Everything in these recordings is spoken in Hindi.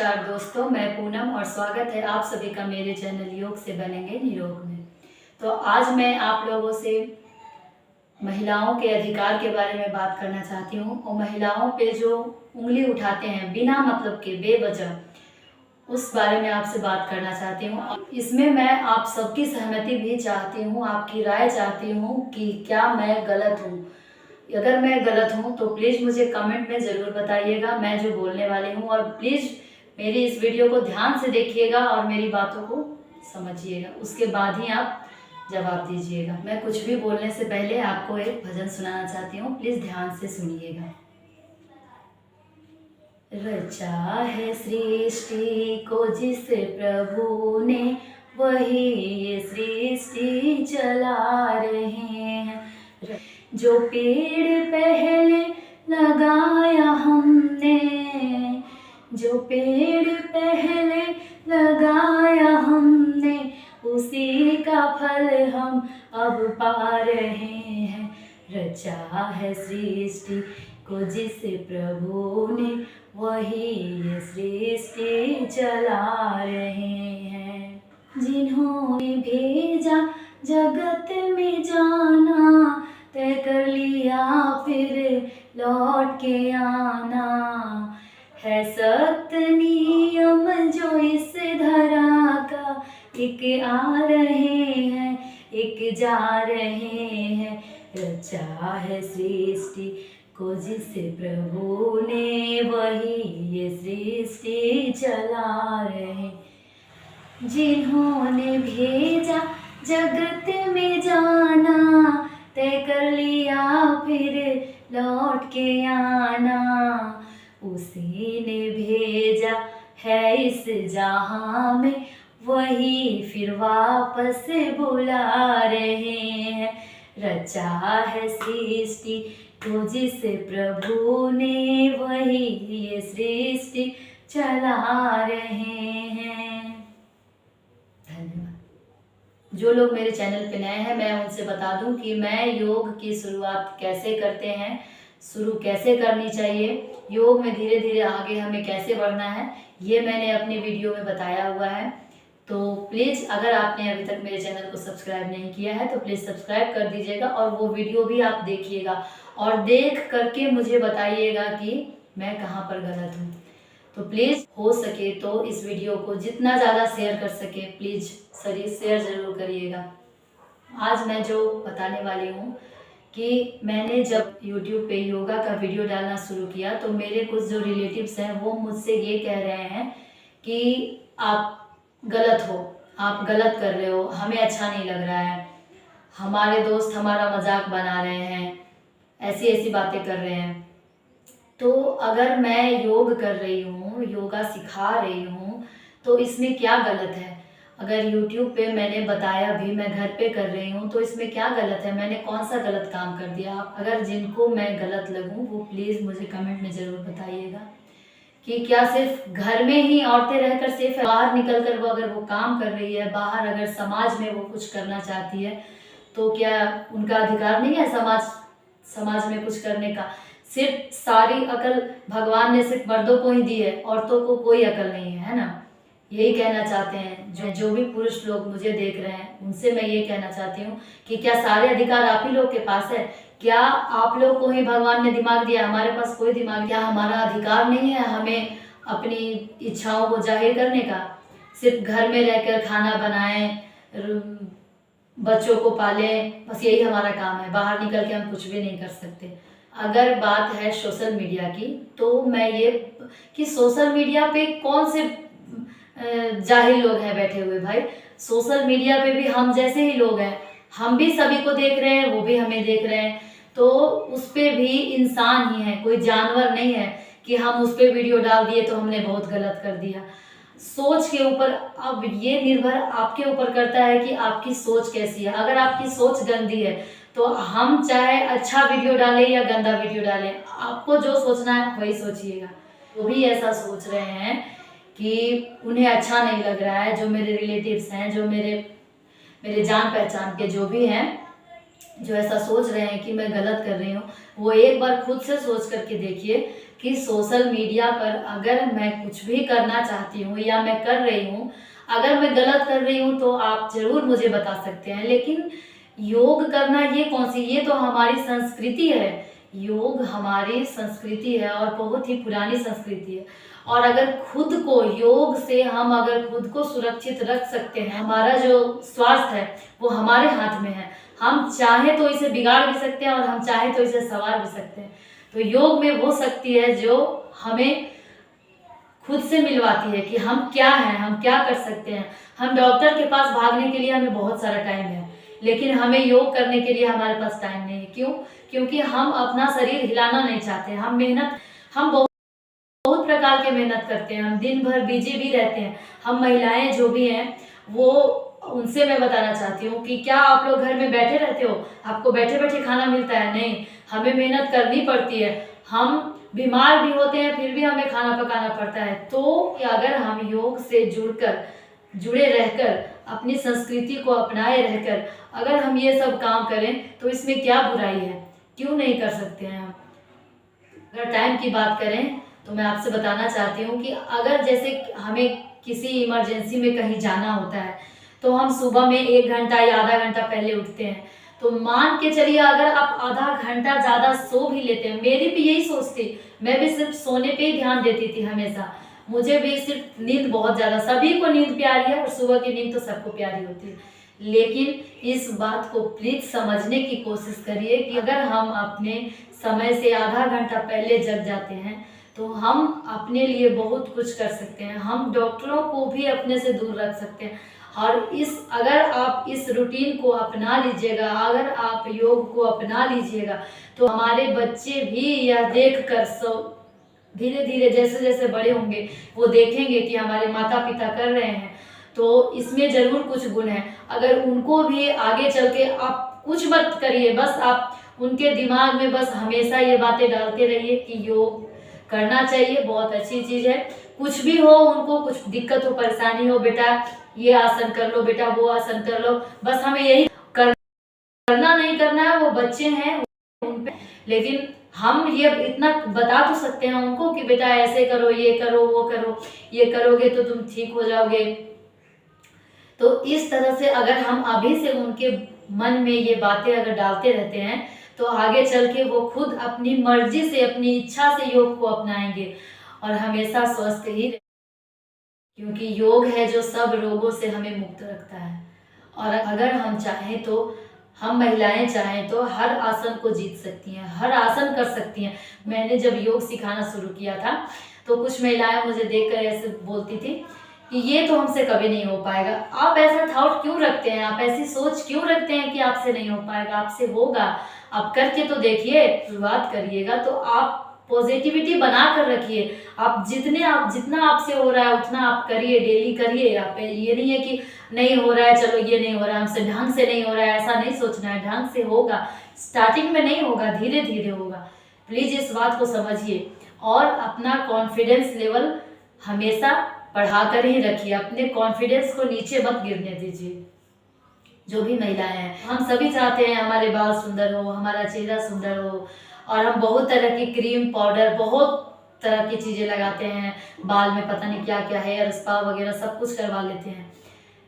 नमस्कार दोस्तों, मैं पूनम और स्वागत है आप सभी का मेरे चैनल योग से बनेंगे निरोग में। तो आज मैं आप लोगों से महिलाओं के अधिकार के बारे में बात करना चाहती हूँ और महिलाओं पे जो उंगली उठाते हैं बिना मतलब के बेवजह, उस बारे में आपसे बात करना चाहती हूँ। इसमें मैं आप सबकी सहमति भी चाहती हूँ, आपकी राय चाहती हूँ कि क्या मैं गलत हूँ। अगर मैं गलत हूँ तो प्लीज़ मुझे कमेंट में ज़रूर बताइएगा मैं जो बोलने वाली हूँ, और प्लीज़ मेरी इस वीडियो को ध्यान से देखिएगा और मेरी बातों को समझिएगा, उसके बाद ही आप जवाब दीजिएगा। मैं कुछ भी बोलने से पहले आपको एक भजन सुनाना चाहती हूँ, प्लीज़ ध्यान से सुनिएगा। रचा है सृष्टि को जिस प्रभु ने, वही ये सृष्टि चला रहे हैं। जो पेड़ पहले लगाया हमने, जो पेड़ पहले लगाया हमने, उसी का फल हम अब पा रहे हैं। रचा है सृष्टि को जिस प्रभु ने, वही ये सृष्टि चला रहे हैं। जिन्होंने भेजा जगत में जाना, तय कर लिया फिर लौट के आना। है सत्य नियम जो इस धरा का, एक आ रहे हैं एक जा रहे हैं। रचा है सृष्टि को जिस प्रभु ने, वही ये सृष्टि चला रहे। जिन्होंने भेजा जगत में जाना, तय कर लिया फिर लौट के आना। उसी ने भेजा है इस जहां में, वही फिर वापस बुला रहे हैं। रचा है सृष्टि को जिस प्रभु ने, वही ये सृष्टि चला रहे हैं। धन्यवाद। जो लोग मेरे चैनल पे नए हैं, मैं उनसे बता दूं कि मैं योग की शुरुआत कैसे करते हैं, शुरू कैसे करनी चाहिए, योग में धीरे धीरे आगे हमें कैसे बढ़ना है, ये मैंने अपनी वीडियो में बताया हुआ है। तो प्लीज़ अगर आपने अभी तक मेरे चैनल को सब्सक्राइब नहीं किया है तो प्लीज़ सब्सक्राइब कर दीजिएगा और वो वीडियो भी आप देखिएगा और देख करके मुझे बताइएगा कि मैं कहाँ पर गलत हूँ। तो प्लीज़ हो सके तो इस वीडियो को जितना ज़्यादा शेयर कर सके प्लीज़ शेयर ज़रूर करिएगा। आज मैं जो बताने वाली हूँ कि मैंने जब YouTube पे योगा का वीडियो डालना शुरू किया तो मेरे कुछ जो रिलेटिव्स हैं वो मुझसे ये कह रहे हैं कि आप गलत हो, आप गलत कर रहे हो, हमें अच्छा नहीं लग रहा है, हमारे दोस्त हमारा मजाक बना रहे हैं, ऐसी ऐसी बातें कर रहे हैं। तो अगर मैं योग कर रही हूँ, योगा सिखा रही हूँ, तो इसमें क्या गलत है? अगर YouTube पे मैंने बताया भी मैं घर पे कर रही हूँ तो इसमें क्या गलत है? मैंने कौन सा गलत काम कर दिया? अगर जिनको मैं गलत लगूँ वो प्लीज़ मुझे कमेंट में ज़रूर बताइएगा कि क्या सिर्फ घर में ही औरतें रहकर सिर्फ बाहर निकल कर वो अगर वो काम कर रही है, बाहर अगर समाज में वो कुछ करना चाहती है तो क्या उनका अधिकार नहीं है समाज में कुछ करने का? सिर्फ सारी अकल भगवान ने सिर्फ मर्दों को ही दी है, औरतों को कोई अकल नहीं है ना? यही कहना चाहते हैं जो भी पुरुष लोग मुझे देख रहे हैं उनसे मैं ये कहना चाहती हूँ कि क्या सारे अधिकार आप ही लोग के पास है? क्या आप लोग को ही भगवान ने दिमाग दिया, हमारे पास कोई दिमाग? क्या हमारा अधिकार नहीं है हमें अपनी इच्छाओं को जाहिर करने का? सिर्फ घर में रहकर खाना बनाएं, बच्चों को पालें, बस यही हमारा काम है, बाहर निकल के हम कुछ भी नहीं कर सकते। अगर बात है सोशल मीडिया की तो मैं ये कि सोशल मीडिया पे कौन से जाहिल लोग हैं बैठे हुए? भाई सोशल मीडिया पे भी हम जैसे ही लोग हैं, हम भी सभी को देख रहे हैं, वो भी हमें देख रहे हैं, तो उस पर भी इंसान ही है, कोई जानवर नहीं है कि हम उस पर वीडियो डाल दिए तो हमने बहुत गलत कर दिया। सोच के ऊपर अब ये निर्भर आपके ऊपर करता है कि आपकी सोच कैसी है। अगर आपकी सोच गंदी है तो हम चाहे अच्छा वीडियो डालें या गंदा वीडियो डालें, आपको जो सोचना है वही सोचिएगा। वो भी ऐसा सोच रहे हैं कि उन्हें अच्छा नहीं लग रहा है, जो मेरे रिलेटिव्स हैं, जो मेरे जान पहचान के जो भी हैं, जो ऐसा सोच रहे हैं कि मैं गलत कर रही हूँ, वो एक बार खुद से सोच करके देखिए कि सोशल मीडिया पर अगर मैं कुछ भी करना चाहती हूँ या मैं कर रही हूँ, अगर मैं गलत कर रही हूँ तो आप ज़रूर मुझे बता सकते हैं। लेकिन योग करना ये कौन सी, ये तो हमारी संस्कृति है। योग हमारी संस्कृति है और बहुत ही पुरानी संस्कृति है। और अगर खुद को योग से हम अगर खुद को सुरक्षित रख सकते हैं, हमारा जो स्वास्थ्य है वो हमारे हाथ में है। हम चाहे तो इसे बिगाड़ भी सकते हैं और हम चाहे तो इसे संवार भी सकते हैं। तो योग में वो शक्ति है जो हमें खुद से मिलवाती है कि हम क्या हैं, हम क्या कर सकते हैं। हम डॉक्टर के पास भागने के लिए हमें बहुत सारा टाइम है, लेकिन हमें योग करने के लिए हमारे पास टाइम नहीं है। क्यों? क्योंकि हम अपना शरीर हिलाना नहीं चाहते। हम बहुत प्रकार के मेहनत करते हैं, हम दिन भर बिजी भी रहते हैं। हम महिलाएं जो भी हैं वो, उनसे मैं बताना चाहती हूँ कि क्या आप लोग घर में बैठे रहते हो, आपको बैठे बैठे खाना मिलता है? नहीं, हमें मेहनत करनी पड़ती है। हम बीमार भी होते हैं फिर भी हमें खाना पकाना पड़ता है। तो अगर हम योग से जुड़े रहकर, अपनी संस्कृति को अपनाए रहकर अगर हम ये सब काम करें तो इसमें क्या बुराई है? क्यों नहीं कर सकते हैं हम? अगर टाइम की बात करें तो मैं आपसे बताना चाहती हूँ कि अगर जैसे हमें किसी इमरजेंसी में कहीं जाना होता है तो हम सुबह में 1 घंटा या आधा घंटा पहले उठते हैं। तो मान के चलिए अगर आप आधा घंटा ज़्यादा सो भी लेते हैं, मेरी भी यही सोच थी, मैं भी सिर्फ सोने पे ही ध्यान देती थी हमेशा। मुझे भी सिर्फ नींद बहुत ज़्यादा, सभी को नींद प्यारी है और सुबह की नींद तो सबको प्यारी होती है। लेकिन इस बात को प्लीज समझने की कोशिश करिए कि अगर हम अपने समय से आधा घंटा पहले जग जाते हैं तो हम अपने लिए बहुत कुछ कर सकते हैं। हम डॉक्टरों को भी अपने से दूर रख सकते हैं। और अगर आप इस रूटीन को अपना लीजिएगा, अगर आप योग को अपना लीजिएगा तो हमारे बच्चे भी यह देख कर धीरे धीरे जैसे जैसे बड़े होंगे वो देखेंगे कि हमारे माता पिता कर रहे हैं तो इसमें ज़रूर कुछ गुण है। अगर उनको भी आगे चल के आप कुछ मत करिए, बस आप उनके दिमाग में बस हमेशा ये बातें डालते रहिए कि योग करना चाहिए, बहुत अच्छी चीज़ है। कुछ भी हो, उनको कुछ दिक्कत हो, परेशानी हो, बेटा ये आसन कर लो, बेटा वो आसन कर लो, बस हमें यही करना नहीं करना है, वो बच्चे हैं उन पे। लेकिन हम ये इतना बता तो सकते हैं उनको कि बेटा ऐसे करो, ये करो, वो करो, ये करोगे तो तुम ठीक हो जाओगे। तो इस तरह से अगर हम अभी से उनके मन में ये बातें अगर डालते रहते हैं तो आगे चल के वो खुद अपनी मर्जी से, अपनी इच्छा से योग को अपनाएंगे और हमेशा स्वस्थ ही रहेंगे। क्योंकि योग है जो सब रोगों से हमें मुक्त रखता है। और अगर हम चाहें तो, हम महिलाएं चाहें तो हर आसन को जीत सकती हैं, हर आसन कर सकती हैं। मैंने जब योग सिखाना शुरू किया था तो कुछ महिलाएं मुझे देखकर ऐसे बोलती थी कि ये तो हमसे कभी नहीं हो पाएगा। आप ऐसा थॉट क्यों रखते हैं, आप ऐसी सोच क्यों रखते हैं कि आपसे नहीं हो पाएगा? आपसे होगा, आप करके तो देखिए, शुरुआत करिएगा तो आप पॉजिटिविटी बना कर रखिए। आप जितना आपसे हो रहा है उतना आप करिए, डेली करिए। आप ये नहीं है कि नहीं हो रहा है, चलो ये नहीं हो रहा है, हमसे ढंग से नहीं हो रहा है, ऐसा नहीं सोचना है। ढंग से होगा, स्टार्टिंग में नहीं होगा, धीरे धीरे होगा। प्लीज़ इस बात को समझिए और अपना कॉन्फिडेंस लेवल हमेशा बढ़ा कर ही रखिए। अपने कॉन्फिडेंस को नीचे मत गिरने दीजिए। जो भी महिलाएं हैं, हम सभी चाहते हैं हमारे बाल सुंदर हो, हमारा चेहरा सुंदर हो, और हम बहुत तरह की क्रीम, पाउडर, बहुत तरह की चीज़ें लगाते हैं। बाल में पता नहीं क्या क्या, हेयर स्पा वगैरह सब कुछ करवा लेते हैं।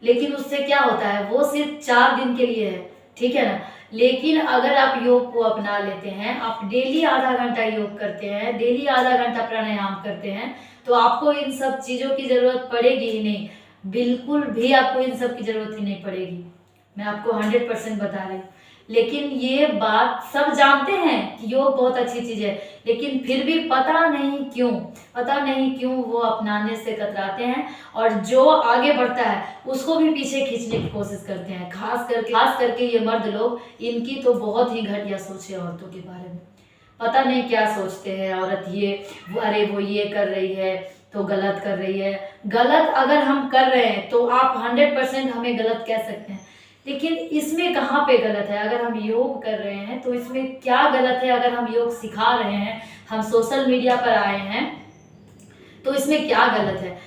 लेकिन उससे क्या होता है, वो सिर्फ 4 दिन के लिए है, ठीक है ना। लेकिन अगर आप योग को अपना लेते हैं, आप डेली आधा घंटा योग करते हैं, डेली आधा घंटा प्राणायाम करते हैं, तो आपको इन सब चीज़ों की ज़रूरत पड़ेगी ही नहीं। बिल्कुल भी आपको इन सब की ज़रूरत ही नहीं पड़ेगी, मैं आपको 100% बता रही हूँ। लेकिन ये बात सब जानते हैं कि योग बहुत अच्छी चीज़ है, लेकिन फिर भी पता नहीं क्यों वो अपनाने से कतराते हैं, और जो आगे बढ़ता है उसको भी पीछे खींचने की कोशिश करते हैं। खास करके ये मर्द लोग, इनकी तो बहुत ही घटिया सोच है औरतों के बारे में। पता नहीं क्या सोचते हैं औरत, अरे वो ये कर रही है तो गलत कर रही है। गलत अगर हम कर रहे हैं तो आप 100% हमें गलत कह सकते हैं, लेकिन इसमें कहाँ पे गलत है? अगर हम योग कर रहे हैं तो इसमें क्या गलत है? अगर हम योग सिखा रहे हैं, हम सोशल मीडिया पर आए हैं, तो इसमें क्या गलत है?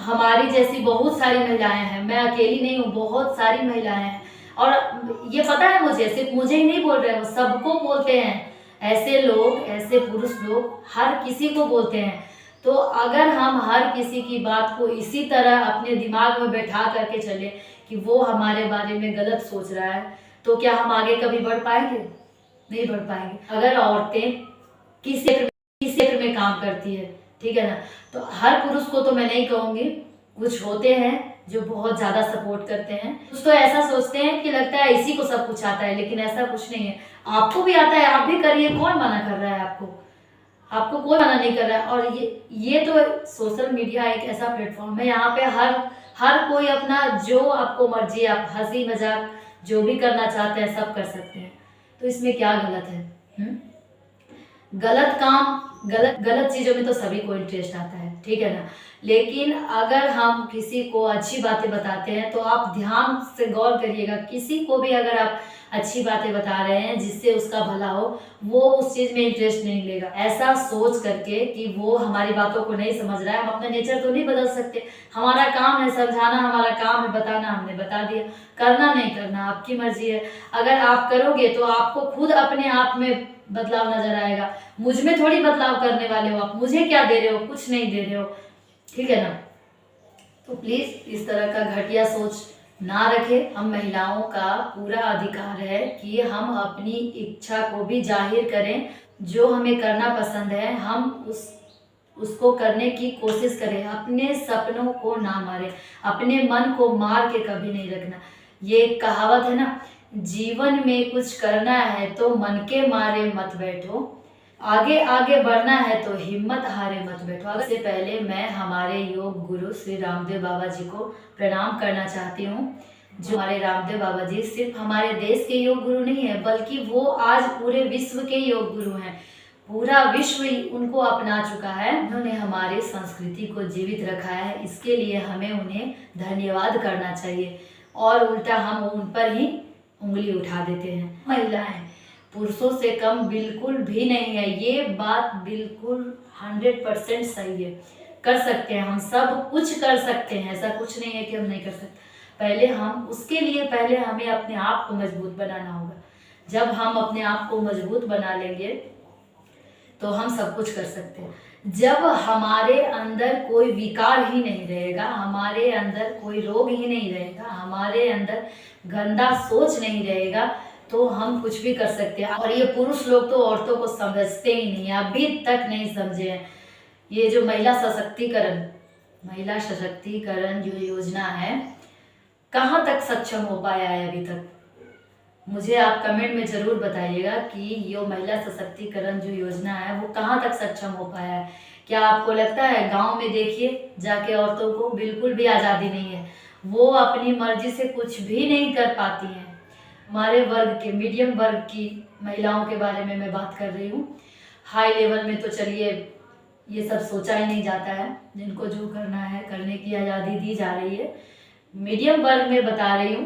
हमारी जैसी बहुत सारी महिलाएं हैं, मैं अकेली नहीं हूँ, बहुत सारी महिलाएं हैं। और ये पता है मुझे, सिर्फ मुझे ही नहीं बोल रहे, वो सबको बोलते हैं। ऐसे लोग, ऐसे पुरुष लोग हर किसी को बोलते हैं। तो अगर हम हर किसी की बात को इसी तरह अपने दिमाग में बैठा करके चले कि वो हमारे बारे में गलत सोच रहा है, तो क्या हम आगे कभी बढ़ पाएंगे? नहीं बढ़ पाएंगे। अगर औरतें किस क्षेत्र में काम करती है, ठीक है ना, तो हर पुरुष को तो मैं नहीं कहूँगी, कुछ होते हैं जो बहुत ज़्यादा सपोर्ट करते हैं। कुछ तो ऐसा सोचते हैं कि लगता है इसी को सब कुछ आता है, लेकिन ऐसा कुछ नहीं है। आपको भी आता है, आप भी करिए, कौन मना कर रहा है आपको? आपको कोई मना नहीं कर रहा है। और ये तो सोशल मीडिया एक ऐसा प्लेटफॉर्म है, यहाँ पे हर कोई अपना जो आपको मर्जी, आप हंसी मजाक जो भी करना चाहते हैं सब कर सकते हैं। तो इसमें क्या गलत है? गलत काम, गलत चीज़ों में तो सभी को इंटरेस्ट आता है, ठीक है ना। लेकिन अगर हम किसी को अच्छी बातें बताते हैं तो आप ध्यान से गौर करिएगा, किसी को भी अगर आप अच्छी बातें बता रहे हैं जिससे उसका भला हो, वो उस चीज़ में इंटरेस्ट नहीं लेगा। ऐसा सोच करके कि वो हमारी बातों को नहीं समझ रहा है, हम अपना नेचर तो नहीं बदल सकते। हमारा काम है समझाना, हमारा काम है बताना, हमने बता दिया। करना नहीं करना आपकी मर्जी है। अगर आप करोगे तो आपको खुद अपने आप में बदलाव नजर आएगा। मुझ में थोड़ी बदलाव करने वाले हो आप, मुझे क्या दे रहे हो? कुछ नहीं दे रहे हो, ठीक है ना। तो प्लीज इस तरह का घटिया सोच ना रखें। हम महिलाओं का पूरा अधिकार है कि हम अपनी इच्छा को भी जाहिर करें। जो हमें करना पसंद है हम उसको करने की कोशिश करें। अपने सपनों को ना मारें, अपने मन को मार के कभी नहीं रखना। ये एक कहावत है ना, जीवन में कुछ करना है तो मन के मारे मत बैठो, आगे आगे बढ़ना है तो हिम्मत हारे मत बैठो। अब से पहले मैं हमारे योग गुरु श्री रामदेव बाबा जी को प्रणाम करना चाहती हूँ। जो हमारे रामदेव बाबा जी सिर्फ हमारे देश के योग गुरु नहीं है, बल्कि वो आज पूरे विश्व के योग गुरु हैं। पूरा विश्व उनको अपना चुका है। उन्होंने हमारी संस्कृति को जीवित रखा है, इसके लिए हमें उन्हें धन्यवाद करना चाहिए। और उल्टा हम उन पर ही उंगली उठा देते हैं। महिलाएं पुरुषों से कम बिल्कुल भी नहीं है, ये बात बिल्कुल 100% सही है। कर सकते हैं, हम सब कुछ कर सकते हैं, ऐसा कुछ नहीं है कि हम नहीं कर सकते। उसके लिए पहले हमें अपने आप को मजबूत बनाना होगा। जब हम अपने आप को मजबूत बना लेंगे तो हम सब कुछ कर सकते हैं। जब हमारे अंदर कोई विकार ही नहीं रहेगा, हमारे अंदर कोई रोग ही नहीं रहेगा, हमारे अंदर गंदा सोच नहीं रहेगा, तो हम कुछ भी कर सकते हैं। और ये पुरुष लोग तो औरतों को समझते ही नहीं है, अभी तक नहीं समझे हैं। ये जो महिला सशक्तिकरण जो योजना है, कहाँ तक सक्षम हो पाया है अभी तक? मुझे आप कमेंट में जरूर बताइएगा कि ये महिला सशक्तिकरण जो योजना है वो कहाँ तक सक्षम हो पाया है। क्या आपको लगता है? गांव में देखिए जाके औरतों को बिल्कुल भी आज़ादी नहीं है, वो अपनी मर्जी से कुछ भी नहीं कर पाती हैं। हमारे वर्ग के, मीडियम वर्ग की महिलाओं के बारे में मैं बात कर रही हूँ। हाई लेवल में तो चलिए ये सब सोचा ही नहीं जाता है, जिनको जो करना है करने की आज़ादी दी जा रही है। मीडियम वर्ग में बता रही हूँ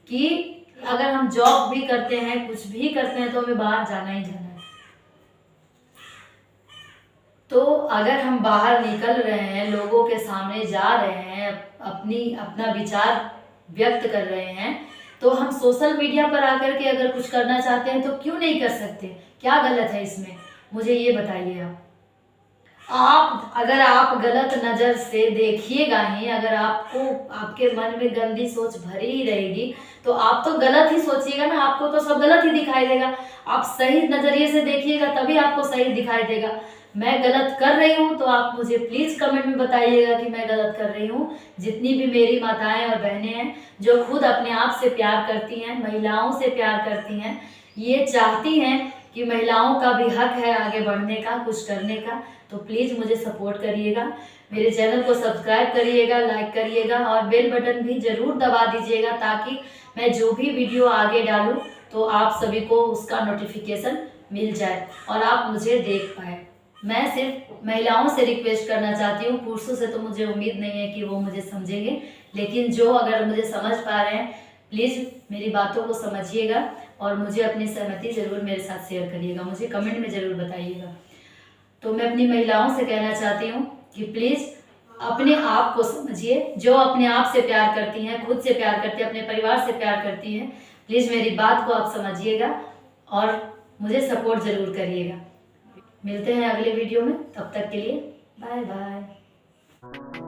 कि अगर हम जॉब भी करते हैं, कुछ भी करते हैं, तो हमें बाहर जाना ही जाना है। तो अगर हम बाहर निकल रहे हैं, लोगों के सामने जा रहे हैं, अपना विचार व्यक्त कर रहे हैं, तो हम सोशल मीडिया पर आकर के अगर कुछ करना चाहते हैं तो क्यों नहीं कर सकते? क्या गलत है इसमें? मुझे ये बताइए। अगर आप गलत नज़र से देखिएगा ही, अगर आपके मन में गंदी सोच भरी ही रहेगी, तो आप तो गलत ही सोचिएगा ना, आपको तो सब गलत ही दिखाई देगा। आप सही नज़रिए से देखिएगा तभी आपको सही दिखाई देगा। मैं गलत कर रही हूँ तो आप मुझे प्लीज़ कमेंट में बताइएगा कि मैं गलत कर रही हूँ। जितनी भी मेरी माताएं और बहनें हैं जो खुद अपने आप से प्यार करती हैं, महिलाओं से प्यार करती हैं, ये चाहती हैं कि महिलाओं का भी हक है आगे बढ़ने का, कुछ करने का, तो प्लीज़ मुझे सपोर्ट करिएगा। मेरे चैनल को सब्सक्राइब करिएगा, लाइक करिएगा और बेल बटन भी ज़रूर दबा दीजिएगा, ताकि मैं जो भी वीडियो आगे डालूँ तो आप सभी को उसका नोटिफिकेशन मिल जाए और आप मुझे देख पाए। मैं सिर्फ महिलाओं से रिक्वेस्ट करना चाहती हूँ, पुरुषों से तो मुझे उम्मीद नहीं है कि वो मुझे समझेंगे, लेकिन जो अगर मुझे समझ पा रहे हैं प्लीज़ मेरी बातों को समझिएगा और मुझे अपनी सहमति ज़रूर मेरे साथ शेयर करिएगा, मुझे कमेंट में ज़रूर बताइएगा। तो मैं अपनी महिलाओं से कहना चाहती हूँ कि प्लीज़ अपने आप को समझिए। जो अपने आप से प्यार करती हैं, खुद से प्यार करती हैं, अपने परिवार से प्यार करती हैं, प्लीज़ मेरी बात को आप समझिएगा और मुझे सपोर्ट ज़रूर करिएगा। मिलते हैं अगले वीडियो में, तब तक के लिए बाय बाय।